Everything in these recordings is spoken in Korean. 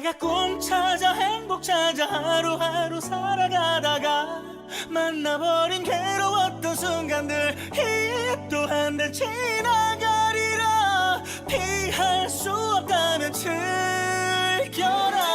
내가 꿈 찾아 행복 찾아 하루하루 살아가다가 만나버린 괴로웠던 순간들 이 또한 달 지나가리라. 피할 수 없다면 즐겨라.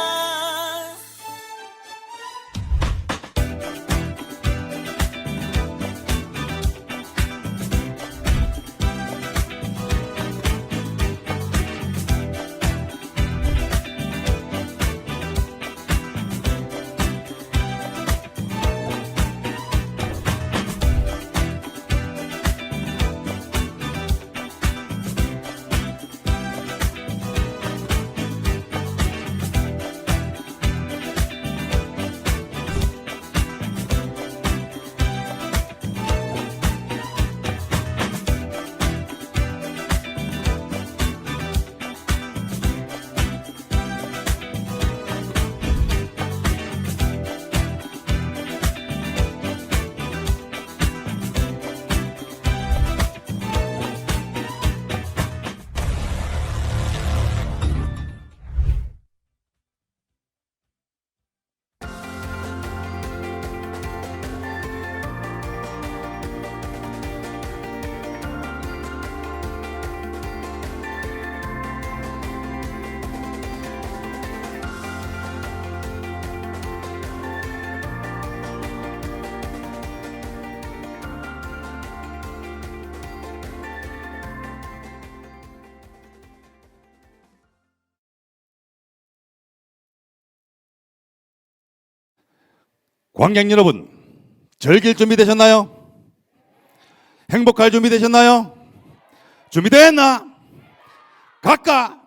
관객 여러분, 즐길 준비 되셨나요? 행복할 준비 되셨나요? 준비됐나? 갈까?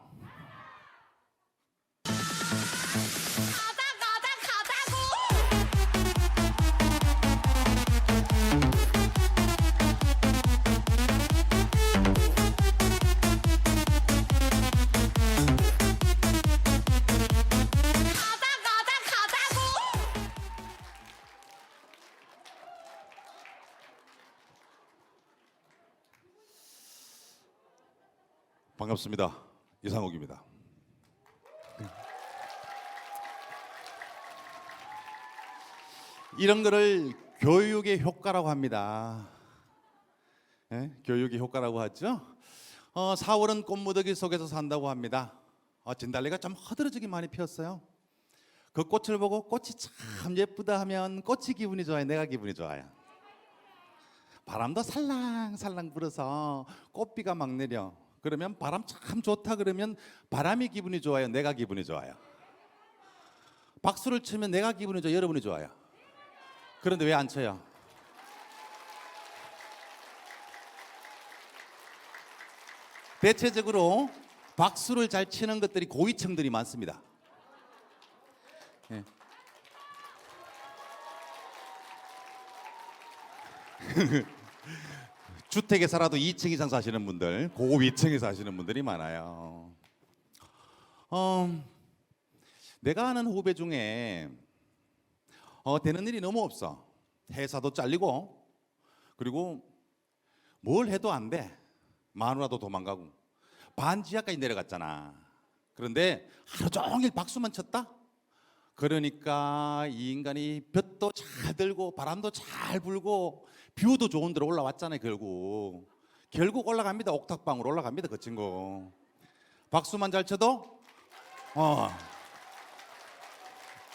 반갑습니다. 이상욱입니다. 이런 거를 교육의 효과라고 합니다. 예? 교육의 효과라고 하죠. 4월은 꽃무더기 속에서 산다고 합니다. 진달래가 좀 허드러지게 많이 피었어요. 그 꽃을 보고 꽃이 참 예쁘다 하면 꽃이 기분이 좋아요, 내가 기분이 좋아요. 바람도 살랑살랑 불어서 꽃비가 막 내려. 그러면 바람 참 좋다 그러면 바람이 기분이 좋아요, 내가 기분이 좋아요. 박수를 치면 내가 기분이 좋아요, 여러분이 좋아요. 그런데 왜 안 쳐요? 대체적으로 박수를 잘 치는 것들이 고위층들이 많습니다. 네. 주택에 살아도 2층 이상 사시는 분들, 고위층에 사시는 분들이 많아요. 내가 아는 후배 중에 되는 일이 너무 없어. 회사도 잘리고, 그리고 뭘 해도 안 돼. 마누라도 도망가고, 반지하까지 내려갔잖아. 그런데 하루 종일 박수만 쳤다? 그러니까 이 인간이 볕도 잘 들고 바람도 잘 불고 뷰도 좋은 데로 올라왔잖아요. 결국 올라갑니다. 옥탑방으로 올라갑니다. 그 친구 박수만 잘 쳐도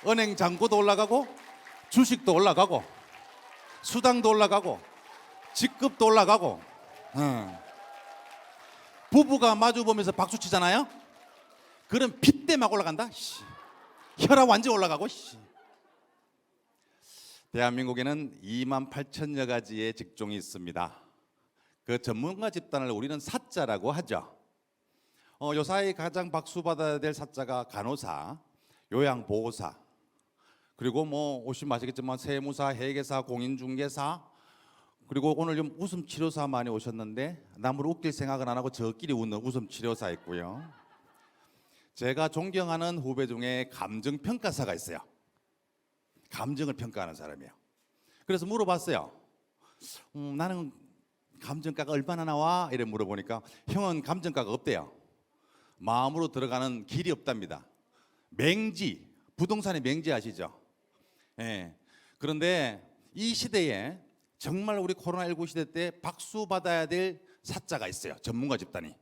은행 잔고도 올라가고, 주식도 올라가고, 수당도 올라가고, 직급도 올라가고. 부부가 마주보면서 박수 치잖아요. 그럼 핏대 막 올라간다. 혈압 완전 올라가고. 대한민국에는 28,000여 가지의 직종이 있습니다. 그 전문가 집단을 우리는 사자라고 하죠. 요사이 가장 박수받아야 될 사자가 간호사, 요양보호사, 그리고 뭐 오시면 아시겠지만 세무사, 회계사, 공인중개사, 그리고 오늘 좀 웃음치료사 많이 오셨는데 남을 웃길 생각은 안 하고 저끼리 웃는 웃음치료사 있고요. 제가 존경하는 후배 중에 감정평가사가 있어요. 감정을 평가하는 사람이에요. 그래서 물어봤어요. 나는 감정가가 얼마나 나와? 이래 물어보니까 형은 감정가가 없대요. 마음으로 들어가는 길이 없답니다. 맹지, 부동산의 맹지 아시죠? 예. 그런데 이 시대에 정말 우리 코로나19 시대 때 박수 받아야 될 사자가 있어요. 전문가 집단이.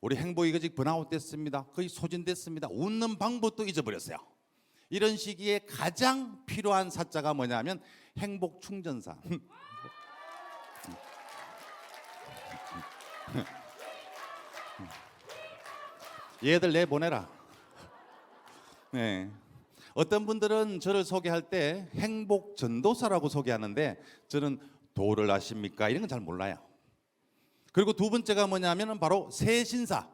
우리 행복이거직 번아웃 됐습니다. 거의 소진됐습니다. 웃는 방법도 잊어버렸어요. 이런 시기에 가장 필요한 사자가 뭐냐면 행복 충전사. 얘들 내보내라. 네. 어떤 분들은 저를 소개할 때 행복 전도사라고 소개하는데 저는 도를 아십니까? 이런 건 잘 몰라요. 그리고 두 번째가 뭐냐면 바로 세신사.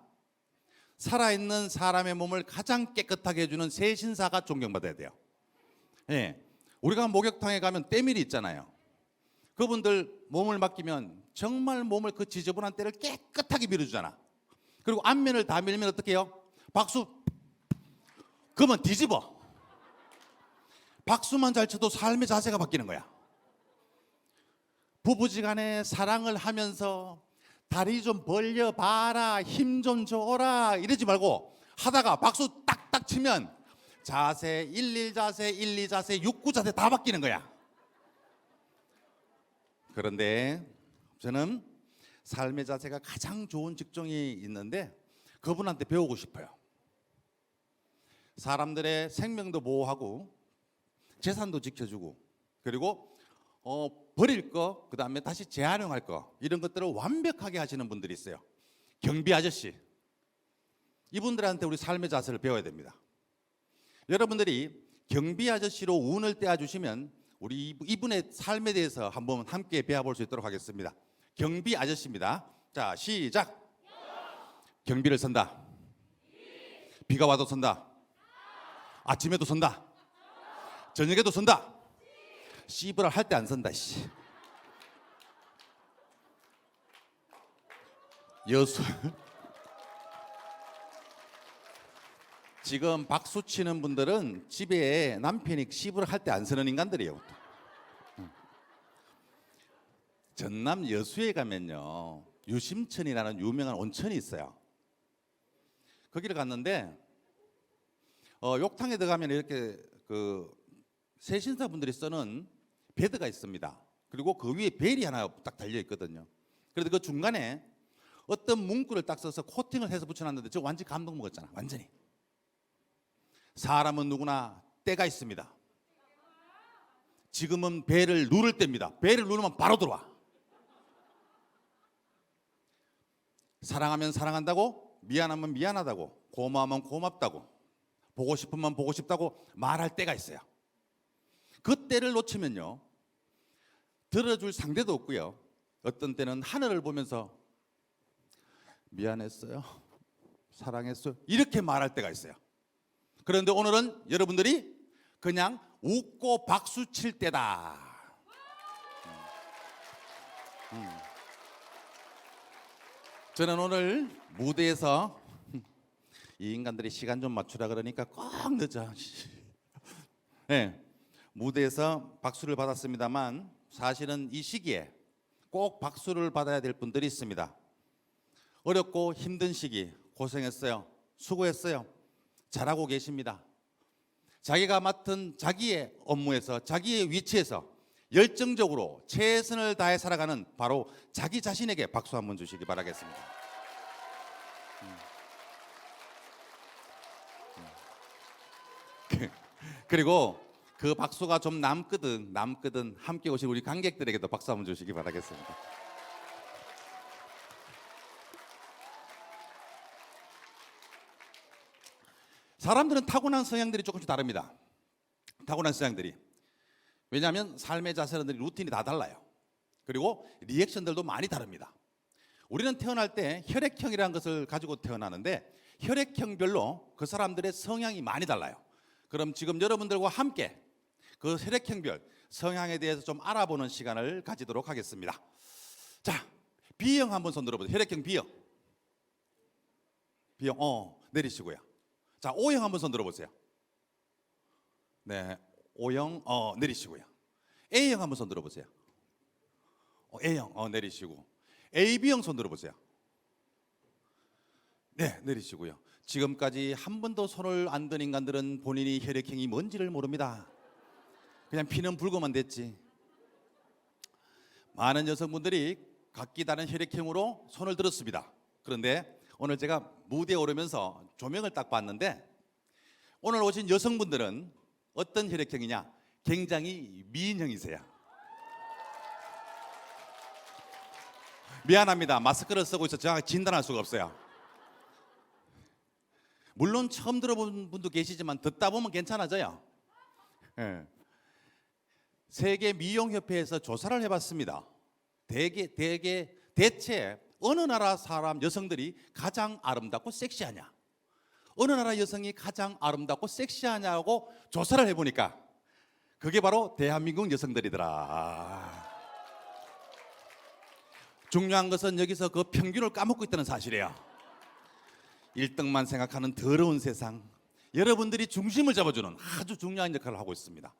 살아있는 사람의 몸을 가장 깨끗하게 해주는 세신사가 존경받아야 돼요. 예. 우리가 목욕탕에 가면 때밀이 있잖아요. 그분들 몸을 맡기면 정말 몸을 그 지저분한 때를 깨끗하게 밀어주잖아. 그리고 앞면을 다 밀면 어떻게 해요? 박수. 그러면 뒤집어. 박수만 잘 쳐도 삶의 자세가 바뀌는 거야. 부부지간에 사랑을 하면서 다리 좀 벌려봐라, 힘 좀 줘라 이러지 말고 하다가 박수 딱딱 치면 자세, 11 자세, 12 자세, 69 자세 다 바뀌는 거야. 그런데 저는 삶의 자세가 가장 좋은 직종이 있는데 그분한테 배우고 싶어요. 사람들의 생명도 보호하고 재산도 지켜주고 그리고 버릴 거, 그 다음에 다시 재활용할 거 이런 것들을 완벽하게 하시는 분들이 있어요. 경비 아저씨. 이분들한테 우리 삶의 자세를 배워야 됩니다. 여러분들이 경비 아저씨로 운을 떼어주시면 우리 이분의 삶에 대해서 한번 함께 배워볼 수 있도록 하겠습니다. 경비 아저씨입니다. 자, 시작. 경비를 선다. 비가 와도 선다. 아침에도 선다. 저녁에도 선다. 씨부라 할 때 안 선다. 씨. 여수. 지금 박수 치는 분들은 집에 남편이 씨부라 할 때 안 서는 인간들이에요. 전남 여수에 가면요 유심천이라는 유명한 온천이 있어요. 거기를 갔는데 욕탕에 들어가면 이렇게 그 세신사분들이 쓰는 베드가 있습니다. 그리고 그 위에 벨이 하나 딱 달려 있거든요. 그래서 그 중간에 어떤 문구를 딱 써서 코팅을 해서 붙여놨는데 저 완전히 감동 먹었잖아. 완전히. 사람은 누구나 때가 있습니다. 지금은 벨을 누를 때입니다. 벨을 누르면 바로 들어와. 사랑하면 사랑한다고, 미안하면 미안하다고, 고마우면 고맙다고, 보고 싶으면 보고 싶다고 말할 때가 있어요. 그 때를 놓치면요 들어줄 상대도 없고요. 어떤 때는 하늘을 보면서 미안했어요, 사랑했어요 이렇게 말할 때가 있어요. 그런데 오늘은 여러분들이 그냥 웃고 박수 칠 때다. 저는 오늘 무대에서 이 인간들이 시간 좀 맞추라 그러니까 꼭 늦어. 네, 무대에서 박수를 받았습니다만 사실은 이 시기에 꼭 박수를 받아야 될 분들이 있습니다. 어렵고 힘든 시기 고생했어요. 수고했어요. 잘하고 계십니다. 자기가 맡은 자기의 업무에서 자기의 위치에서 열정적으로 최선을 다해 살아가는 바로 자기 자신에게 박수 한번 주시기 바라겠습니다. 그리고 그 박수가 좀 남거든 함께 오신 우리 관객들에게도 박수 한번 주시기 바라겠습니다. 사람들은 타고난 성향들이 조금씩 다릅니다. 타고난 성향들이. 왜냐하면 삶의 자세는 루틴이 다 달라요. 그리고 리액션들도 많이 다릅니다. 우리는 태어날 때 혈액형이라는 것을 가지고 태어나는데 혈액형별로 그 사람들의 성향이 많이 달라요. 그럼 지금 여러분들과 함께 그 혈액형별 성향에 대해서 좀 알아보는 시간을 가지도록 하겠습니다. 자, B형 한번 손 들어보세요. 혈액형 B형. B형 내리시고요. 자, O형 한번 손 들어보세요. 네, O형 내리시고요. A형 한번 손 들어보세요. A형 내리시고. AB형 손 들어보세요. 네, 내리시고요. 지금까지 한 번도 손을 안 든 인간들은 본인이 혈액형이 뭔지를 모릅니다. 그냥 피는 붉으면 됐지. 많은 여성분들이 각기 다른 혈액형으로 손을 들었습니다. 그런데 오늘 제가 무대에 오르면서 조명을 딱 봤는데 오늘 오신 여성분들은 어떤 혈액형이냐? 굉장히 미인형이세요. 미안합니다. 마스크를 쓰고 있어서 정확히 진단할 수가 없어요. 물론 처음 들어본 분도 계시지만 듣다 보면 괜찮아져요. 네. 세계 미용협회에서 조사를 해봤습니다. 대체 어느 나라 사람 여성들이 가장 아름답고 섹시하냐? 어느 나라 여성이 가장 아름답고 섹시하냐고 조사를 해보니까 그게 바로 대한민국 여성들이더라. 중요한 것은 여기서 그 평균을 까먹고 있다는 사실이에요. 1등만 생각하는 더러운 세상. 여러분들이 중심을 잡아주는 아주 중요한 역할을 하고 있습니다.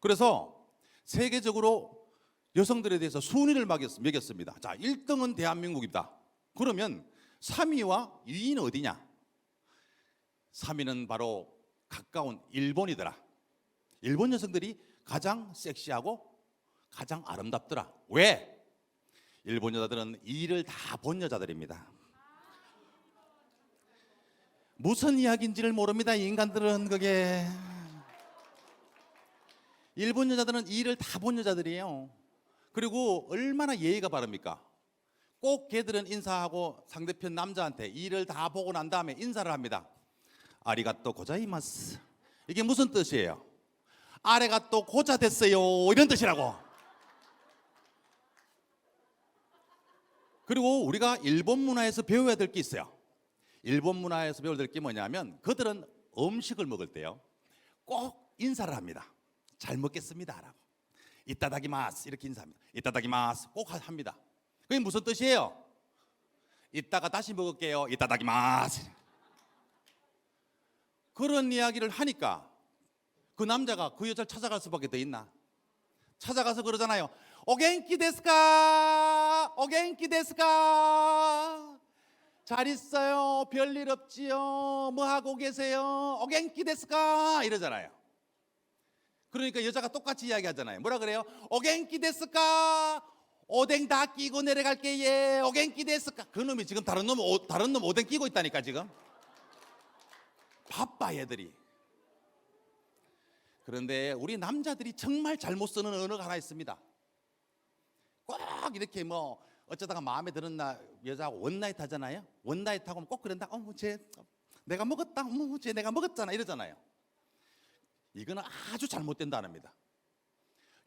그래서 세계적으로 여성들에 대해서 순위를 매겼습니다. 자, 1등은 대한민국이다. 그러면 3위와 2위는 어디냐? 3위는 바로 가까운 일본이더라. 일본 여성들이 가장 섹시하고 가장 아름답더라. 왜? 일본 여자들은 일을 다 본 여자들입니다. 무슨 이야기인지를 모릅니다. 이 인간들은 그게. 일본 여자들은 일을 다 본 여자들이에요. 그리고 얼마나 예의가 바릅니까? 꼭 걔들은 인사하고 상대편 남자한테 일을 다 보고 난 다음에 인사를 합니다. 아리가또 고자이마스. 이게 무슨 뜻이에요? 아래가 또 고자 됐어요. 이런 뜻이라고. 그리고 우리가 일본 문화에서 배워야 될 게 있어요. 일본 문화에서 배워야 될 게 뭐냐면 그들은 음식을 먹을 때요 꼭 인사를 합니다. 잘 먹겠습니다 라고. 이따다키마스 이렇게 인사합니다. 이따다키마스 꼭 합니다. 그게 무슨 뜻이에요? 이따가 다시 먹을게요. 이따다키마스. 그런 이야기를 하니까 그 남자가 그 여자를 찾아갈 수밖에 더 있나? 찾아가서 그러잖아요. 오겐키 데스까? 오겐키 데스까? 잘 있어요. 별일 없지요. 뭐 하고 계세요? 오겐키 데스까? 이러잖아요. 그러니까 여자가 똑같이 이야기하잖아요. 뭐라 그래요? 오겐키 데스까? 오뎅 다 끼고 내려갈게. 예. 오겐키 데스까? 그놈이 지금 다른 놈 오뎅 끼고 있다니까 지금. 바빠 얘들이. 그런데 우리 남자들이 정말 잘못 쓰는 언어가 하나 있습니다. 꼭 이렇게 뭐 어쩌다가 마음에 드는 여자하고 원나잇 하잖아요. 원나잇 하고 꼭 그런다. 쟤 내가 먹었다. 쟤 내가 먹었잖아. 이러잖아요. 이거는 아주 잘못된 단어입니다.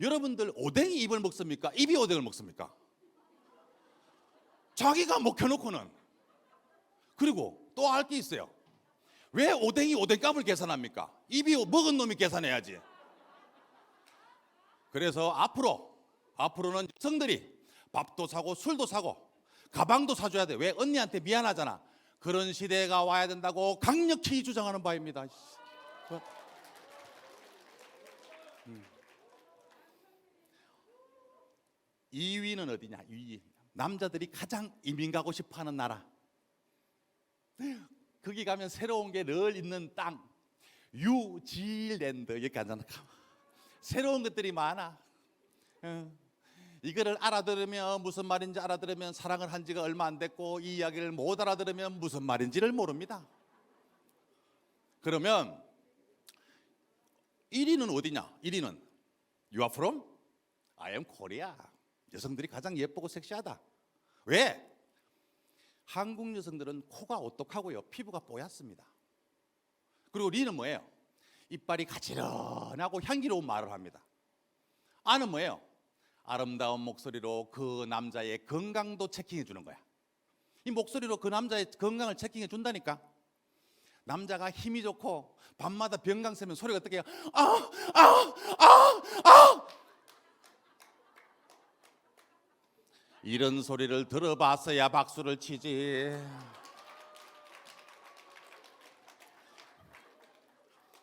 여러분들 오뎅이 입을 먹습니까? 입이 오뎅을 먹습니까? 자기가 먹혀놓고는. 그리고 또 알 게 있어요. 왜 오뎅이 오뎅값을 계산합니까? 입이 먹은 놈이 계산해야지. 그래서 앞으로는 여성들이 밥도 사고 술도 사고 가방도 사줘야 돼. 왜? 언니한테 미안하잖아. 그런 시대가 와야 된다고 강력히 주장하는 바입니다. 2위는 어디냐? 2위. 남자들이 가장 이민 가고 싶어하는 나라. 거기 가면 새로운 게 늘 있는 땅. 뉴질랜드. 여기 가잖아. 새로운 것들이 많아. 이거를 알아들으면 무슨 말인지 알아들으면 사랑을 한 지가 얼마 안 됐고 이 이야기를 못 알아들으면 무슨 말인지를 모릅니다. 그러면 1위는 어디냐? 1위는 You are from? I am Korea. 여성들이 가장 예쁘고 섹시하다. 왜? 한국 여성들은 코가 오똑하고요 피부가 뽀얗습니다. 그리고 리는 뭐예요? 이빨이 가지런하고 향기로운 말을 합니다. 아는 뭐예요? 아름다운 목소리로 그 남자의 건강도 체킹해 주는 거야. 이 목소리로 그 남자의 건강을 체킹해 준다니까. 남자가 힘이 좋고 밤마다 병강 세면 소리가 어떻게 해요? 이런 소리를 들어봤어야 박수를 치지.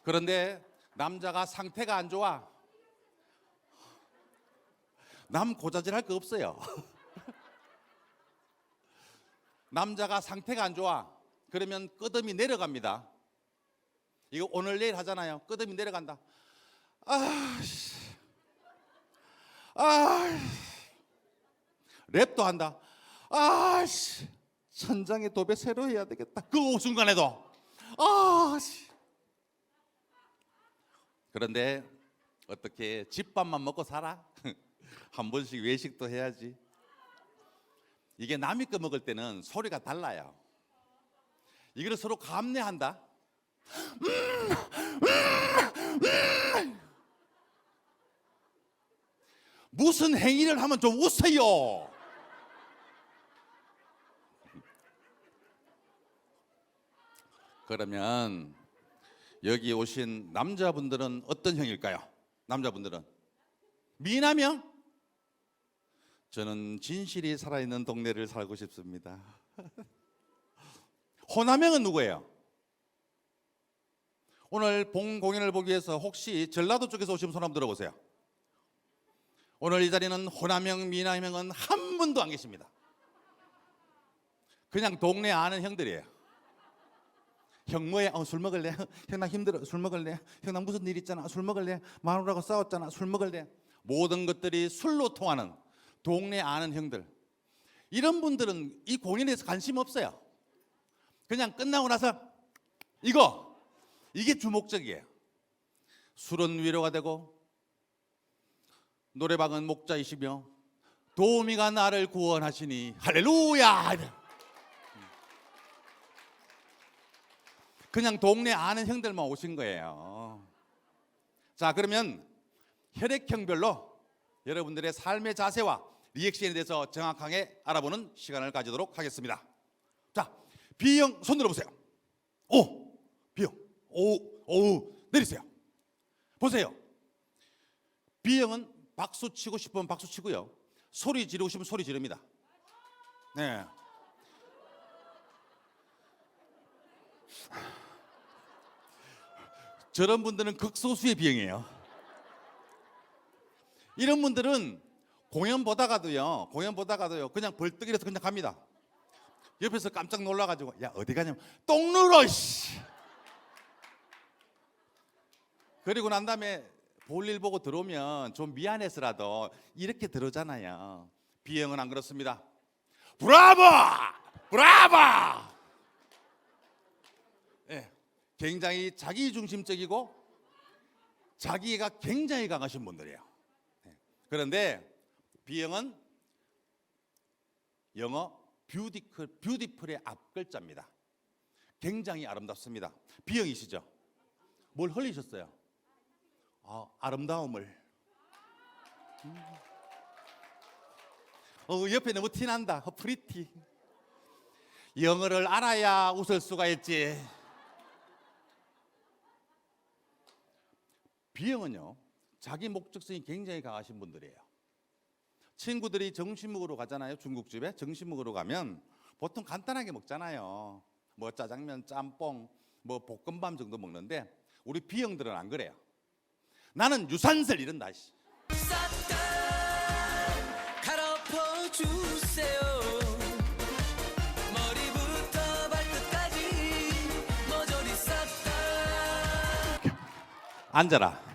그런데 남자가 상태가 안 좋아. 남 고자질 할 거 없어요. 남자가 상태가 안 좋아. 그러면 끄듬이 내려갑니다. 이거 오늘 내일 하잖아요. 끄듬이 내려간다. 랩도 한다. 천장에 도배 새로 해야 되겠다. 그 순간에도 그런데 어떻게 집밥만 먹고 살아? 한 번씩 외식도 해야지. 이게 남이 거 먹을 때는 소리가 달라요. 이거를 서로 감내한다. 무슨 행위를 하면 좀 웃어요. 그러면 여기 오신 남자분들은 어떤 형일까요? 남자분들은 미남형? 저는 진실이 살아있는 동네를 살고 싶습니다. 호남형은 누구예요? 오늘 본 공연을 보기 위해서 혹시 전라도 쪽에서 오신 손 한번 들어보세요. 오늘 이 자리는 호남형, 미남형은 한 분도 안 계십니다. 그냥 동네 아는 형들이에요. 형 뭐해? 술 먹을래? 형 나 힘들어. 술 먹을래? 형 나 무슨 일 있잖아. 술 먹을래? 마누라하고 싸웠잖아. 술 먹을래? 모든 것들이 술로 통하는 동네 아는 형들. 이런 분들은 이 공연에 대해서 관심 없어요. 그냥 끝나고 나서 이게 주목적이에요. 술은 위로가 되고 노래방은 목자이시며 도우미가 나를 구원하시니 할렐루야. 그냥 동네 아는 형들만 오신 거예요. 자, 그러면 혈액형별로 여러분들의 삶의 자세와 리액션에 대해서 정확하게 알아보는 시간을 가지도록 하겠습니다. 자, B형 손 들어보세요. 오, B형. 오, 내리세요. 보세요. B형은 박수 치고 싶으면 박수 치고요. 소리 지르고 싶으면 소리 지릅니다. 네. 저런 분들은 극소수의 B형이에요. 이런 분들은 공연 보다가도요 그냥 벌떡 일어서 그냥 갑니다. 옆에서 깜짝 놀라가지고 야 어디 가냐면 똥 누러 씨. 그리고 난 다음에 볼일 보고 들어오면 좀 미안해서라도 이렇게 들어오잖아요. B형은 안 그렇습니다. 브라보! 브라보! 네, 굉장히 자기중심적이고 자기가 굉장히 강하신 분들이에요. 네. 그런데 B형은 영어 뷰티풀의 앞글자입니다. 굉장히 아름답습니다. B형이시죠? 뭘 흘리셨어요? 아름다움을. 옆에 너무 티난다. 프리티. 영어를 알아야 웃을 수가 있지. B형은요 자기 목적성이 굉장히 강하신 분들이에요. 친구들이 점심 먹으러 가잖아요. 중국집에 점심 먹으러 가면 보통 간단하게 먹잖아요. 뭐 짜장면, 짬뽕, 뭐 볶음밥 정도 먹는데 우리 B형들은 안 그래요. 나는 유산슬 이런다. 싹다 갈아엎어주세요. 머리부터 발끝까지 모조리 싹다. 앉아라.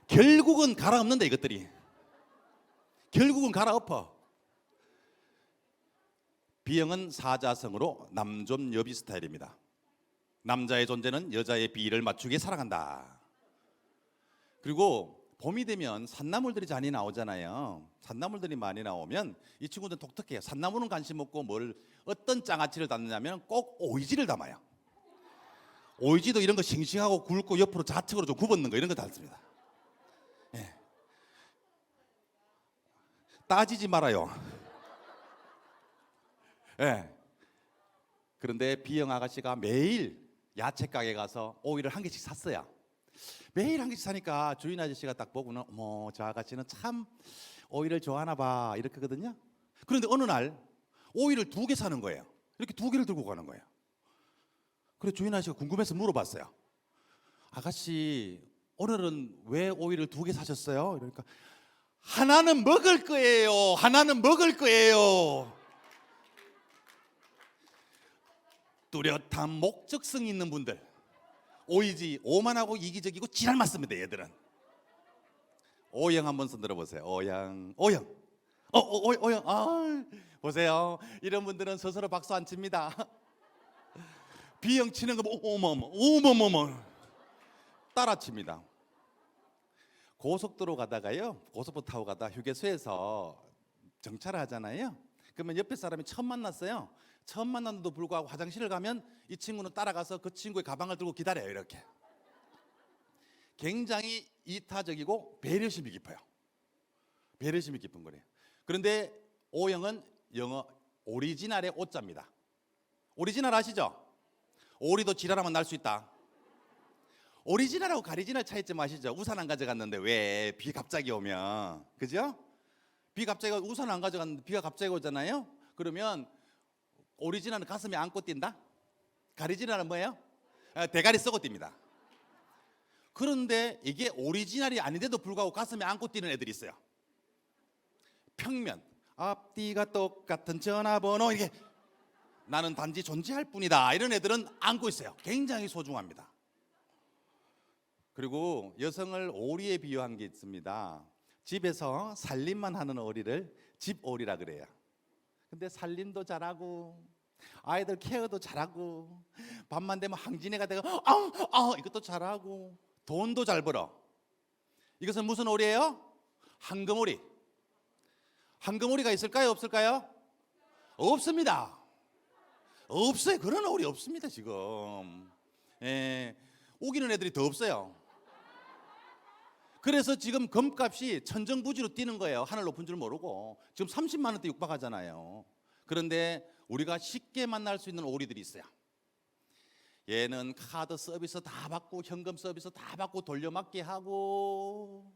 결국은 갈아엎는다 이것들이. 결국은 갈아엎어. B형은 사자성어로 남존여비 스타일입니다. 남자의 존재는 여자의 비위를 맞추게 살아간다. 그리고 봄이 되면 산나물들이 많이 나오잖아요. 산나물들이 많이 나오면 이 친구들은 독특해요. 산나물은 관심 없고 어떤 장아찌를 담느냐면 꼭 오이지를 담아요. 오이지도 이런 거 싱싱하고 굵고 옆으로 좌측으로 좀 굽었는 거 이런 거 담습니다. 네. 따지지 말아요. 네. 그런데 B형 아가씨가 매일 야채 가게 가서 오이를 한 개씩 샀어요. 매일 한 개씩 사니까 주인 아저씨가 딱 보고는 어머 저 아가씨는 참 오이를 좋아하나 봐 이렇게 하거든요. 그런데 어느 날 오이를 2개 사는 거예요. 이렇게 2개를 들고 가는 거예요. 그래서 주인 아저씨가 궁금해서 물어봤어요. 아가씨 오늘은 왜 오이를 2개 사셨어요? 그러니까 하나는 먹을 거예요. 하나는 먹을 거예요. 뚜렷한 목적성이 있는 분들, 오이지 오만하고 이기적이고 지랄 맞습니다. 얘들은. 오영 한번 손 들어보세요. 오영, 오영, 오영. 보세요. 이런 분들은 스스로 박수 안 칩니다. 비영 치는 거 어머머머 따라칩니다. 고속도로 가다가요, 고속도로 타고 가다 휴게소에서 정차를 하잖아요. 그러면 옆에 사람이 처음 만났어요. 처음 만났는데도 불구하고 화장실을 가면 이 친구는 따라가서 그 친구의 가방을 들고 기다려요. 이렇게 굉장히 이타적이고 배려심이 깊어요. 배려심이 깊은 거래요. 그런데 O형은 영어 오리지널의 오자입니다. 오리지널 아시죠? 오리도 지랄하면 날 수 있다. 오리지널하고 가리지널 차이점 아시죠? 우산 안 가져갔는데 왜 비 갑자기 오면, 그죠? 비 갑자기 우산 안 가져갔는데 비가 갑자기 오잖아요. 그러면 오리지널은 가슴에 안고 뛴다. 가리지널은 뭐예요? 대가리 썩어 뜁니다. 그런데 이게 오리지널이 아닌데도 불구하고 가슴에 안고 뛰는 애들이 있어요. 평면, 앞뒤가 똑같은 전화번호, 이게 나는 단지 존재할 뿐이다, 이런 애들은 안고 있어요. 굉장히 소중합니다. 그리고 여성을 오리에 비유한 게 있습니다. 집에서 살림만 하는 오리를 집오리라 그래요. 근데 살림도 잘하고 아이들 케어도 잘하고 밤만 되면 항진해가 되고 이것도 잘하고 돈도 잘 벌어. 이것은 무슨 오리예요? 황금오리. 황금오리가 있을까요? 없을까요? 없습니다. 없어요. 그런 오리 없습니다 지금. 우기는 애들이 더 없어요. 그래서 지금 금값이 천정부지로 뛰는 거예요. 하늘 높은 줄 모르고. 지금 30만 원대 육박하잖아요. 그런데 우리가 쉽게 만날 수 있는 오리들이 있어요. 얘는 카드 서비스 다 받고 현금 서비스 다 받고 돌려막기 하고,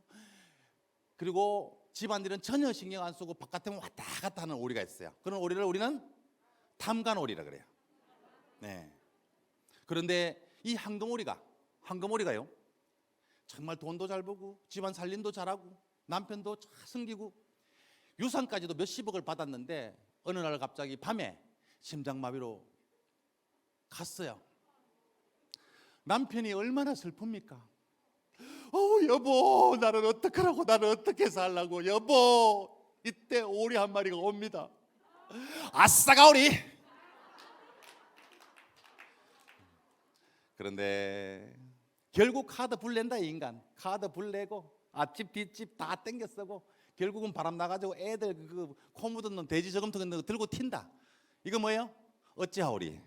그리고 집안일은 전혀 신경 안 쓰고 바깥에 왔다 갔다 하는 오리가 있어요. 그런 오리를 우리는 탐관오리라 그래요. 네. 그런데 이 황금오리가요, 정말 돈도 잘 벌고 집안 살림도 잘하고 남편도 잘 섬기고 유산까지도 몇십억을 받았는데 어느 날 갑자기 밤에 심장마비로 갔어요. 남편이 얼마나 슬픕니까? 여보, 나는 어떡하라고, 나는 어떻게 살라고. 여보, 이때 오리 한 마리가 옵니다. 아싸가 오리. 그런데 결국 카드 불낸다. 이 인간 카드 불내고 앞집 뒷집 다 땡겨 쓰고 결국은 바람 나가지고 애들 그 코 묻은 놈 돼지 저금통 들고 튄다. 이거 뭐예요? 어찌하오리.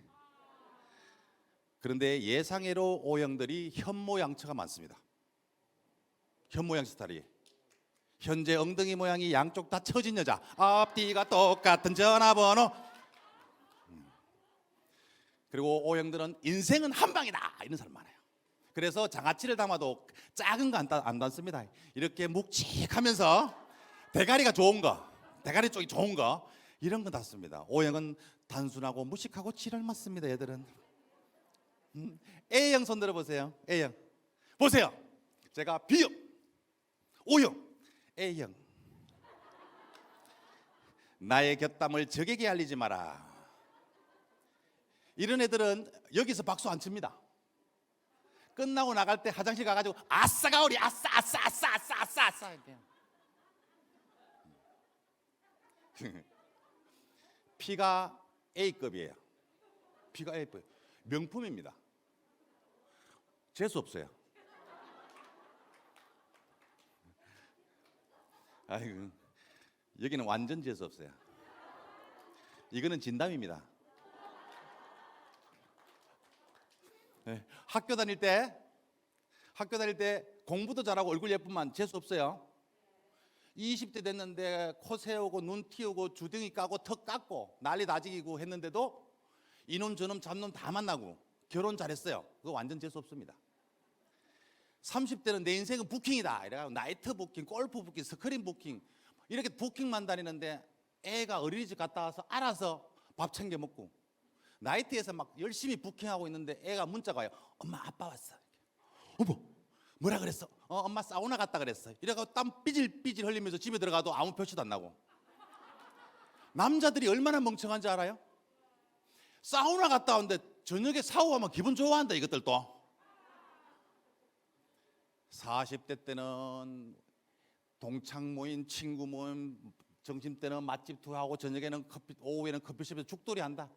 그런데 예상외로 O형들이 현모양처가 많습니다. 현모양 스타일이. 현재 엉덩이 모양이 양쪽 다 처진 여자, 앞뒤가 똑같은 전화번호. 그리고 O형들은 인생은 한 방이다, 이런 사람 많아요. 그래서 장아찌를 담아도 작은 거 안 담습니다. 이렇게 묵직하면서 대가리가 좋은 거, 대가리 쪽이 좋은 거, 이런 거 담습니다. O형은 단순하고 무식하고 지랄 맞습니다. 얘들은. A형 손 들어보세요. A형 보세요. 제가 B형, O형, A형. 나의 곁담을 적에게 알리지 마라. 이런 애들은 여기서 박수 안 칩니다. 끝나고 나갈 때 화장실 가가지고 아싸가 오리, 아싸 아싸 아싸 아싸 아싸 아싸 이렇게. 피가 A급이에요. 피가 A급, 명품입니다. 재수 없어요. 아이고, 여기는 완전 재수 없어요. 이거는 진담입니다. 네, 학교 다닐 때 공부도 잘하고 얼굴 예쁘면 재수 없어요. 20대 됐는데 코 세우고 눈 틔우고 주둥이 까고 턱 깎고 난리 나지기고 했는데도 이놈 저놈 잡놈 다 만나고 결혼 잘했어요. 그거 완전 재수 없습니다. 30대는 내 인생은 부킹이다 이래가지고 나이트 부킹, 골프 부킹, 스크린 부킹, 이렇게 부킹만 다니는데 애가 어린이집 갔다 와서 알아서 밥 챙겨 먹고, 나이트에서 막 열심히 부킹하고 있는데 애가 문자가 와요. 엄마 아빠 왔어. 어머 뭐라 그랬어? 엄마 사우나 갔다 그랬어. 이래가지고 땀 삐질삐질 흘리면서 집에 들어가도 아무 표시도 안 나고. 남자들이 얼마나 멍청한지 알아요? 사우나 갔다 왔는데 저녁에 샤워하면 기분 좋아한다 이것들도. 40대 때는 동창 모임, 친구 모임, 점심 때는 맛집 투어하고 저녁에는 오후에는 커피숍에서 죽돌이 한다.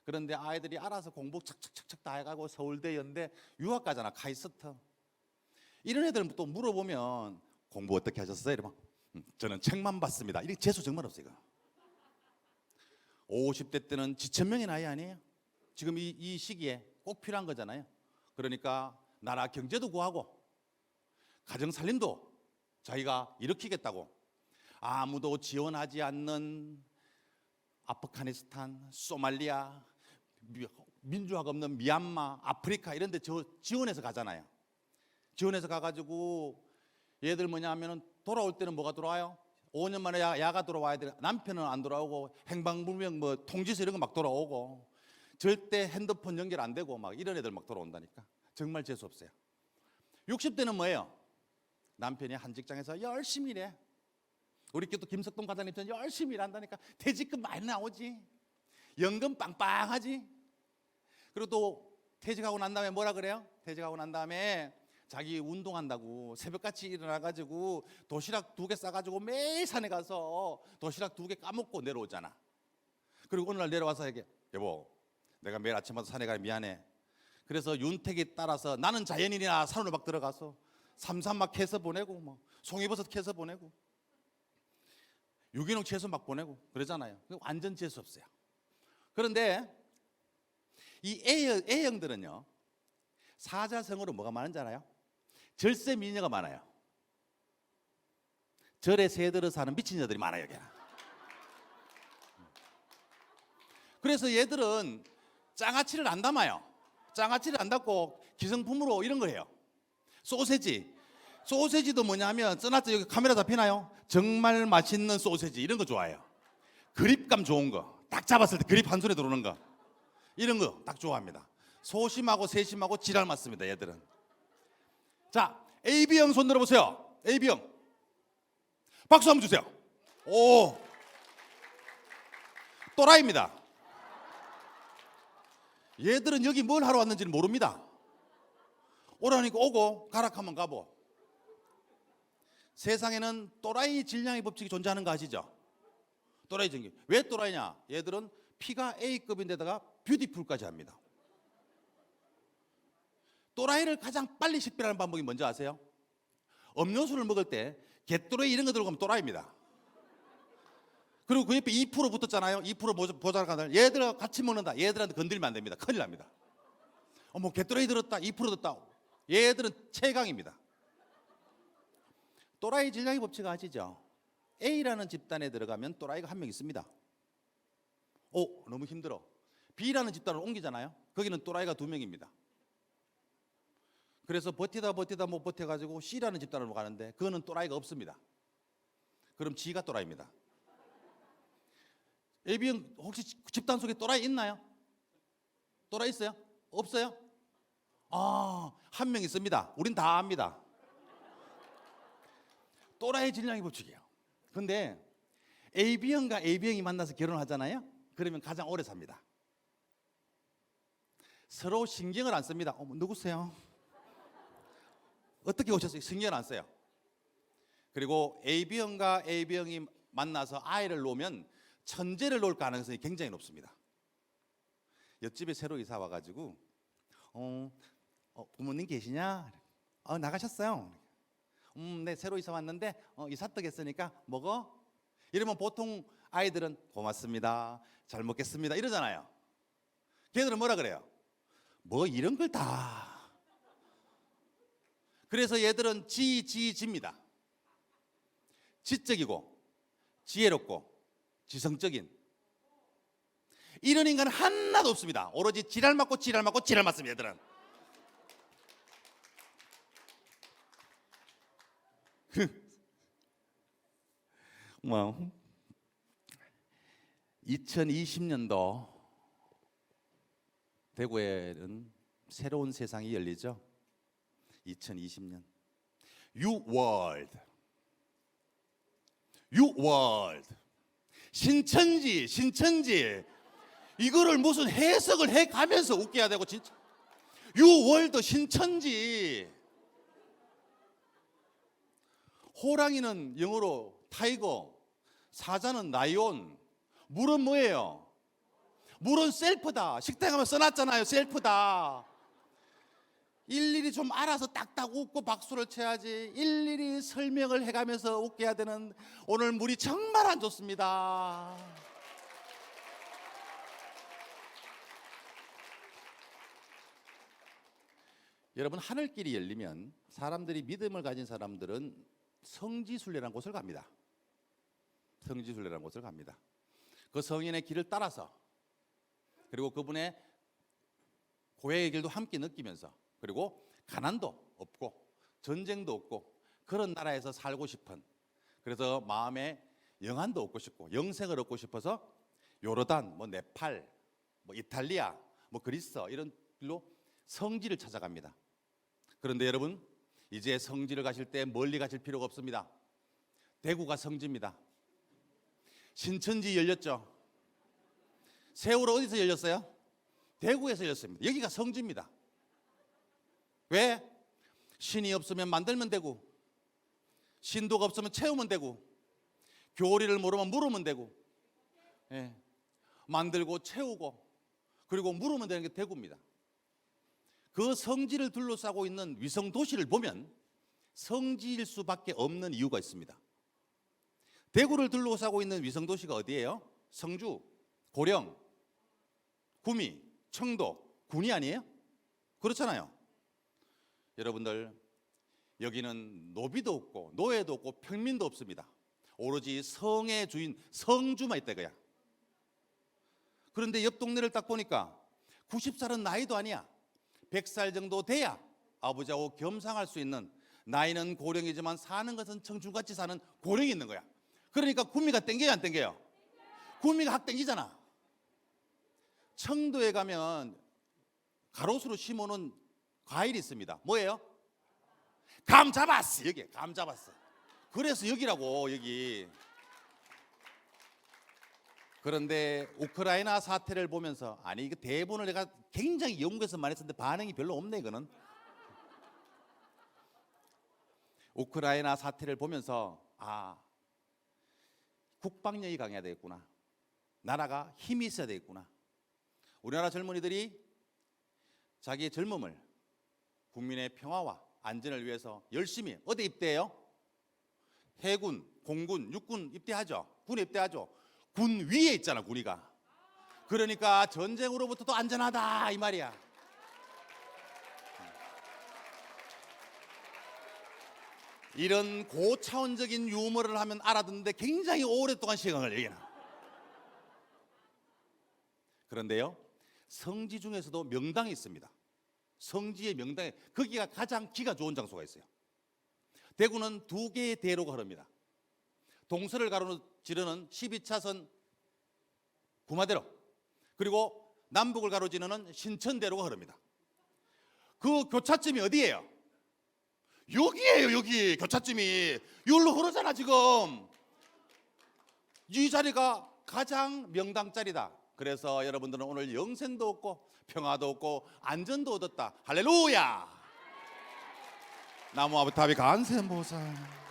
그런데 아이들이 알아서 공부 착착착착 다 해가고 서울대, 연대 유학 가잖아. 카이스트. 이런 애들은 또 물어보면 공부 어떻게 하셨어요? 이러면 저는 책만 봤습니다. 이게 재수 정말 없어요. 이거. 50대 때는 지천명의 나이 아니에요? 지금 이 시기에 꼭 필요한 거잖아요. 그러니까 나라 경제도 구하고 가정 살림도 자기가 일으키겠다고 아무도 지원하지 않는 아프가니스탄, 소말리아, 민주화가 없는 미얀마, 아프리카 이런 데 지원해서 가잖아요. 지원해서 가가지고 얘들 뭐냐 하면은 돌아올 때는 뭐가 돌아와요? 5년 만에 야가 돌아와야 돼. 남편은 안 돌아오고 행방불명 뭐 통지서 이런 거 막 돌아오고 절대 핸드폰 연결 안 되고 막 이런 애들 막 돌아온다니까. 정말 재수 없어요. 60대는 뭐예요? 남편이 한 직장에서 열심히 일해. 우리 또 김석동 과장님처럼 열심히 일한다니까. 퇴직금 많이 나오지. 연금 빵빵하지. 그리고 또 퇴직하고 난 다음에 뭐라 그래요? 퇴직하고 난 다음에 자기 운동한다고 새벽같이 일어나가지고 도시락 2개 싸가지고 매일 산에 가서 도시락 2개 까먹고 내려오잖아. 그리고 어느 날 내려와서 얘기해. 여보, 내가 매일 아침마다 산에 가야 미안해. 그래서 윤택이 따라서 나는 자연인이나 산으로 막 들어가서 삼산 막 캐서 보내고 뭐 송이버섯 캐서 보내고 유기농 채소 막 보내고 그러잖아요. 완전 재수 없어요. 그런데 이 A형들은요 사자성어로 뭐가 많은지 알아요? 절세 미녀가 많아요. 절에 새들어 사는 미친 여들이 많아요. 여기. 그래서 얘들은 장아찌를 안 담아요. 장아찌를 안 담고 기성품으로 이런 걸 해요. 소세지도 뭐냐면 써놨죠. 여기 카메라 잡히나요? 정말 맛있는 소세지 이런 거 좋아해요. 그립감 좋은 거, 딱 잡았을 때 그립 한 손에 들어오는 거 이런 거 딱 좋아합니다. 소심하고 세심하고 지랄 맞습니다. 얘들은. 자, AB형 손 들어보세요. AB형 박수 한번 주세요. 오, 또라이입니다. 얘들은 여기 뭘 하러 왔는지는 모릅니다. 오라니까 오고 가락하면 가보. 세상에는 또라이 질량의 법칙이 존재하는 거 아시죠? 또라이 질량. 왜 또라이냐? 얘들은 피가 A급인데다가 뷰티풀까지 합니다. 또라이를 가장 빨리 식별하는 방법이 뭔지 아세요? 음료수를 먹을 때 개또라이 이런 거 들어가면 또라이입니다. 그리고 그 옆에 2% 붙었잖아요. 2% 보자가들 얘들 같이 먹는다. 얘들한테 건들면 안 됩니다. 큰일 납니다. 어머 개또라이 들었다. 2% 들었다. 얘들은 최강입니다. 또라이 질량의 법칙 아시죠? A라는 집단에 들어가면 또라이가 한 명 있습니다. 오, 너무 힘들어. B라는 집단을 옮기잖아요. 거기는 또라이가 2명입니다. 그래서 버티다 못 버텨가지고 C라는 집단으로 가는데 그거는 또라이가 없습니다. 그럼 G가 또라이입니다. AB형 혹시 집단 속에 또라이 있나요? 또라이 있어요? 없어요? 아, 한 명 있습니다. 우린 다 압니다. 또라이 질량의 법칙이에요. 근데 AB형과 AB형이 만나서 결혼하잖아요. 그러면 가장 오래 삽니다. 서로 신경을 안 씁니다. 어머, 누구세요? 어떻게 오셨어요? 신경을 안 써요. 그리고 AB형과 AB형이 만나서 아이를 놓으면 천재를 놓을 가능성이 굉장히 높습니다. 옆집에 새로 이사 와가지고 부모님 계시냐? 나가셨어요. 네, 새로 이사 왔는데 이삿떡 했으니까 먹어? 이러면 보통 아이들은 고맙습니다. 잘 먹겠습니다. 이러잖아요. 걔들은 뭐라 그래요? 뭐 이런 걸 다. 그래서 얘들은 지입니다. 지적이고 지혜롭고 지성적인 이런 인간은 하나도 없습니다. 오로지 지랄 맞고 맞습니다. 얘들은. 뭐 2020년도 대구에는 새로운 세상이 열리죠. 2020년 유월드 신천지 이거를 무슨 해석을 해 가면서 웃겨야 되고 진짜. 유월도 신천지. 호랑이는 영어로 타이거, 사자는 라이온. 물은 뭐예요? 물은 셀프다. 식당에 가면 써놨잖아요. 셀프다. 일일이 좀 알아서 딱딱 웃고 박수를 쳐야지. 일일이 설명을 해가면서 웃겨야 되는 오늘 물이 정말 안 좋습니다. 여러분, 하늘길이 열리면 사람들이 믿음을 가진 사람들은 성지순례라는 곳을 갑니다. 성지순례라는 곳을 갑니다. 그 성인의 길을 따라서, 그리고 그분의 고해의 길도 함께 느끼면서, 그리고 가난도 없고 전쟁도 없고 그런 나라에서 살고 싶은, 그래서 마음에 영안도 얻고 싶고 영생을 얻고 싶어서 요르단, 네팔, 이탈리아, 그리스 이런 길로 성지를 찾아갑니다. 그런데 여러분, 이제 성지를 가실 때 멀리 가실 필요가 없습니다. 대구가 성지입니다. 신천지 열렸죠. 세월호 어디서 열렸어요? 대구에서 열렸습니다. 여기가 성지입니다. 왜? 신이 없으면 만들면 되고, 신도가 없으면 채우면 되고, 교리를 모르면 물으면 되고, 만들고 채우고 그리고 물으면 되는 게 대구입니다. 그 성지를 둘러싸고 있는 위성 도시를 보면 성지일 수밖에 없는 이유가 있습니다. 대구를 둘러싸고 있는 위성 도시가 어디예요? 성주, 고령, 구미, 청도, 군이 아니에요? 그렇잖아요. 여러분들, 여기는 노비도 없고 노예도 없고 평민도 없습니다. 오로지 성의 주인 성주만 있다 이거야. 그런데 옆 동네를 딱 보니까 90살은 나이도 아니야. 100살 정도 돼야 아버지하고 겸상할 수 있는, 나이는 고령이지만 사는 것은 청춘같이 사는 고령이 있는 거야. 그러니까 구미가 땡겨요, 안 땡겨요? 구미가 확 땡기잖아. 청도에 가면 가로수로 심어놓은 과일이 있습니다. 뭐예요? 감 잡았어. 여기 감 잡았어. 그래서 여기라고, 여기. 그런데 우크라이나 사태를 보면서, 아니 이거 대본을 내가 굉장히 연구해서 많이 했는데 반응이 별로 없네. 이거는 우크라이나 사태를 보면서 국방력이 강해야 되겠구나, 나라가 힘이 있어야 되겠구나. 우리나라 젊은이들이 자기의 젊음을 국민의 평화와 안전을 위해서 열심히 어디 입대해요? 해군, 공군, 육군 입대하죠. 군에 입대하죠. 군 위에 있잖아, 군의가. 그러니까 전쟁으로부터도 안전하다 이 말이야. 이런 고차원적인 유머를 하면 알아듣는데 굉장히 오랫동안 시간을 걸려요. 그런데요, 성지 중에서도 명당이 있습니다. 성지의 명당에, 거기가 가장 기가 좋은 장소가 있어요. 대구는 두 개의 대로가 흐릅니다. 동서를 가로지르는 12차선 구마대로, 그리고 남북을 가로지르는 신천대로가 흐릅니다. 그 교차점이 어디예요? 여기예요. 여기 교차점이 여기로 흐르잖아. 지금 이 자리가 가장 명당 자리다. 그래서 여러분들은 오늘 영생도 얻고 평화도 얻고 안전도 얻었다. 할렐루야. 나무아부탑이 간센보살.